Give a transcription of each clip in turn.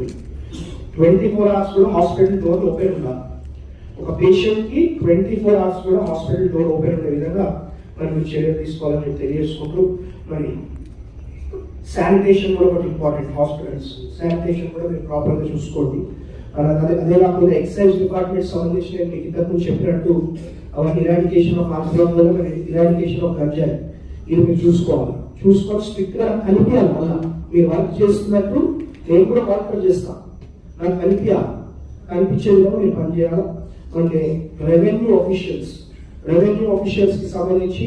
గుర్తుపెట్టుకోండి, 24 hours కూడా hospital door open ఉండాలి. ఒక పేషెంట్కి 24 hours కూడా హాస్పిటల్ డోర్ ఓపెన్ ఉండే విధంగా మరి మీరు చర్యలు తీసుకోవాలని తెలియజేసుకుంటూ, మరి శానిటేషన్ కూడా ఒకటి ఇంపార్టెంట్. హాస్పిటల్స్ శానిటేషన్ కూడా మీరు ప్రాపర్గా చూసుకోండి. అదే కాకుండా ఎక్సైజ్ డిపార్ట్మెంట్ సంబంధించి నేను మీకు ఇంతకు ముందు చెప్పినట్టు అవన్నీ eradication of alcohol, eradication of గంజాయి, ఇది మీరు చూసుకొని స్ట్రిక్ట్గా కనిపించాలి. మళ్ళీ మీరు వర్క్ చేస్తున్నట్టు నేను కూడా వర్క్ చేస్తాను, నాకు కనిపించే విధంగా మీరు పనిచేయాలి. అంటే రెవెన్యూ ఆఫీషియల్స్కి సంబంధించి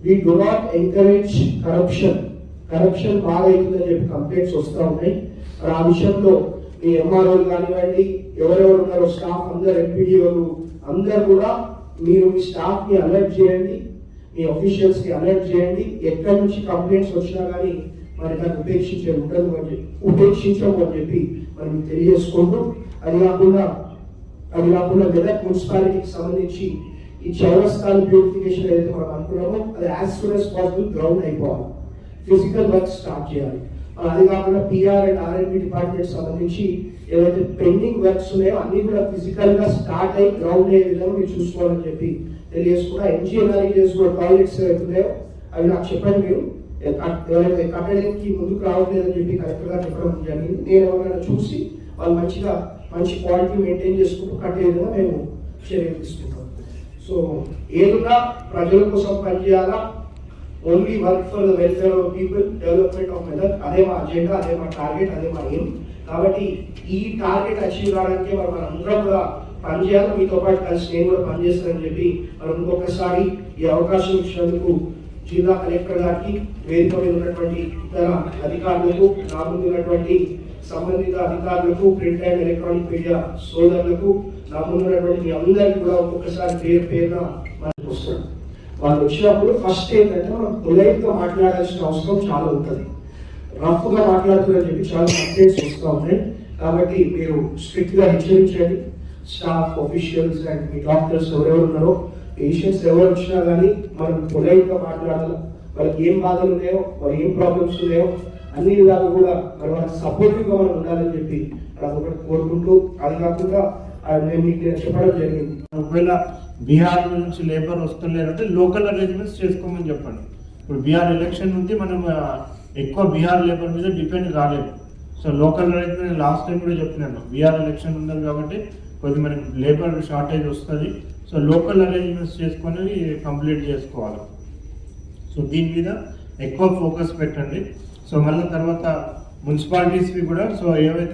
we do not encourage corruption బాగా అవుతుందని చెప్పి కంప్లైంట్స్ వస్తూ ఉన్నాయి. మరి ఆ విషయంలో మీ ఎంఆర్ఓలు కానివ్వండి, ఎవరెవరు ఉన్నారో స్టాఫ్ అందరు, ఎంపీడీఓలు అందరు కూడా మీరు మీ స్టాఫ్ని అలర్ట్ చేయండి, మీ ఆఫీషియల్స్కి అలర్ట్ చేయండి. ఎక్కడి నుంచి కంప్లైంట్స్ వచ్చినా కానీ మరి దాన్ని ఉపేక్షించము అని చెప్పి మరి మీకు తెలియజేసుకుంటూ, అది కాకుండా మెదక్ మున్సిపాలిటీకి సంబంధించి ఈ చౌరస్తాల బ్యూటిఫికేషన్ ఏదైతే మనం అనుకున్నామో అది as soon as possible ground అయిపోవాలి, ఫిజికల్ వర్క్ స్టార్ట్ చేయాలి. అది కాకుండా పిఆర్ అండ్ ఆర్ఎండ్బి డిపార్ట్మెంట్ సంబంధించి ఏవైతే పెండింగ్ వర్క్స్ ఉన్నాయో అన్ని కూడా ఫిజికల్ గా స్టార్ట్ అయ్యి గ్రౌండ్ అయ్యే విధంగా మీరు చూసుకోవాలని చెప్పి తెలియజేసుకున్నా. ఎన్జిఎన్ఆర్ఈస్ కూడా టాయిలెట్స్ ఏవైతున్నాయో అవి నాకు చెప్పండి. మీరు ఎవరైతే కట్టడానికి ముందుకు రావట్లేదని చెప్పి కరెక్ట్ గా చెప్పడం జరిగింది. నేను ఎవరైనా చూసి వాళ్ళు మంచి క్వాలిటీ మెయింటైన్ చేసుకుంటూ కట్టే విధంగా మేము చర్యలు తీసుకుంటాం. సో ఏదన్నా ప్రజల కోసం పనిచేయాలా, only work for the welfare of people, development of Medak, అదే మా అజెండా, అదే మా టార్గెట్, అదే మా ఎయిమ్. కాబట్టి ఈ టార్గెట్ అచీవ్ కావడానికి మనం అందరం కూడా పనిచేయాలి. మీతో పాటు కలిసి నేను కూడా పనిచేస్తానని చెప్పి మనం ఇంకొకసారి ఈ అవకాశం ఇచ్చినందుకు జిల్లా కలెక్టర్ గారికి, వేదిక మీద ఉన్నటువంటి ఇతర అధికారులకు, నా ముందు ఉన్నటువంటి సంబంధిత అధికారులకు, ప్రింట్ అండ్ ఎలక్ట్రానిక్ మీడియా సోదరులకు, నా ముందు ఉన్నటువంటి మీ అందరికీ కూడా ఒక్కొక్కసారి పేరున మనకు వస్తాడు. వాళ్ళు వచ్చినప్పుడు ఫస్ట్ ఏంటంటే మనం పొలైట్ గా మాట్లాడాల్సిన అవసరం చాలా ఉంటుంది. రఫ్ గా మాట్లాడుతున్నారని చెప్పి చాలా కంప్లైంట్స్ వస్తూ ఉన్నాయి. కాబట్టి మీరు స్ట్రిక్ట్ గా హెచ్చరించండి. స్టాఫ్, ఆఫీషియల్స్ అండ్ మీ డాక్టర్స్ ఎవరెవరు ఉన్నారో, పేషెంట్స్ ఎవరు వచ్చినా కానీ మనం పొలైట్ గా మాట్లాడాలి. వాళ్ళకి ఏం బాధలు ఉన్నాయో, వాళ్ళు ఏం ప్రాబ్లమ్స్ ఉన్నాయో అన్ని విధాలు కూడా మరి వాళ్ళకి సపోర్టివ్ గా మనం ఉండాలని చెప్పి ఒకటి కోరుకుంటూ, అది కాకుండా నేను మీకు చెప్పడం జరిగింది, ఒకవేళ బీహార్ నుంచి లేబర్ వస్తలేరంటే లోకల్ అరేంజ్మెంట్స్ చేసుకోమని చెప్పండి. ఇప్పుడు బీహార్ ఎలక్షన్ ఉంది, మనం ఎక్కువ బీహార్ లేబర్ మీద డిపెండ్ కాలేదు. So local arrangement last time కూడా చెప్పినాను, బీహార్ ఎలక్షన్ ఉన్నది కాబట్టి కొద్ది మనకి లేబర్ షార్టేజ్ వస్తుంది. సో లోకల్ అరేంజ్మెంట్స్ చేసుకొని కంప్లీట్ చేసుకోవాలి. సో దీని మీద ఎక్కువ ఫోకస్ పెట్టండి. సో మళ్ళీ తర్వాత మున్సిపాలిటీస్వి కూడా సో ఏవైతే